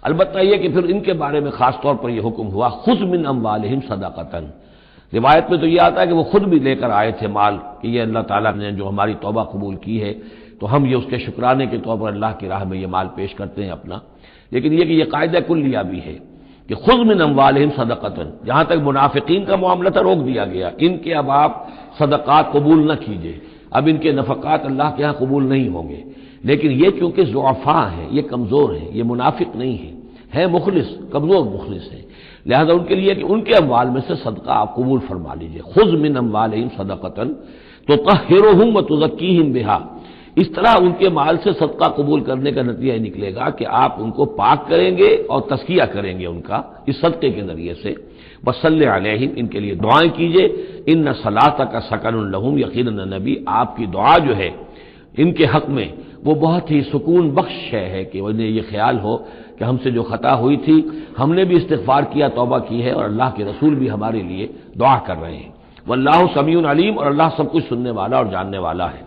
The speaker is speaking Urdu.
البتہ یہ کہ پھر ان کے بارے میں خاص طور پر یہ حکم ہوا خذ من اموالہم صدقۃ، روایت میں تو یہ آتا ہے کہ وہ خود بھی لے کر آئے تھے مال کہ یہ اللہ تعالیٰ نے جو ہماری توبہ قبول کی ہے تو ہم یہ اس کے شکرانے کے طور پر اللہ کی راہ میں یہ مال پیش کرتے ہیں اپنا، لیکن یہ کہ یہ قاعدہ کلیہ بھی ہے کہ خذ من اموالہم صدقۃ، جہاں تک منافقین کا معاملہ تھا روک دیا گیا، ان کے اب آپ صدقات قبول نہ کیجیے، اب ان کے نفقات اللہ کے ہاں قبول نہیں ہوں گے، لیکن یہ چونکہ ضعفاء ہیں، یہ کمزور ہیں، یہ منافق نہیں ہیں، ہے مخلص، کمزور مخلص ہیں، لہذا ان کے لیے کہ ان کے اموال میں سے صدقہ آپ قبول فرما لیجئے، خذ من اموالہم صدقۃ تطہرہم وتزکیہم بہا، اس طرح ان کے مال سے صدقہ قبول کرنے کا نتیجہ یہ نکلے گا کہ آپ ان کو پاک کریں گے اور تزکیہ کریں گے ان کا اس صدقے کے ذریعے سے، وصلی علیہم، ان کے لیے دعائیں کیجئے، ان صلاتک سکن لہم، یقیناً نبی آپ کی دعا جو ہے ان کے حق میں وہ بہت ہی سکون بخش ہے کہ انہیں یہ خیال ہو کہ ہم سے جو خطا ہوئی تھی ہم نے بھی استغفار کیا، توبہ کی ہے، اور اللہ کے رسول بھی ہمارے لیے دعا کر رہے ہیں، واللہ سمیع علیم، اور اللہ سب کچھ سننے والا اور جاننے والا ہے۔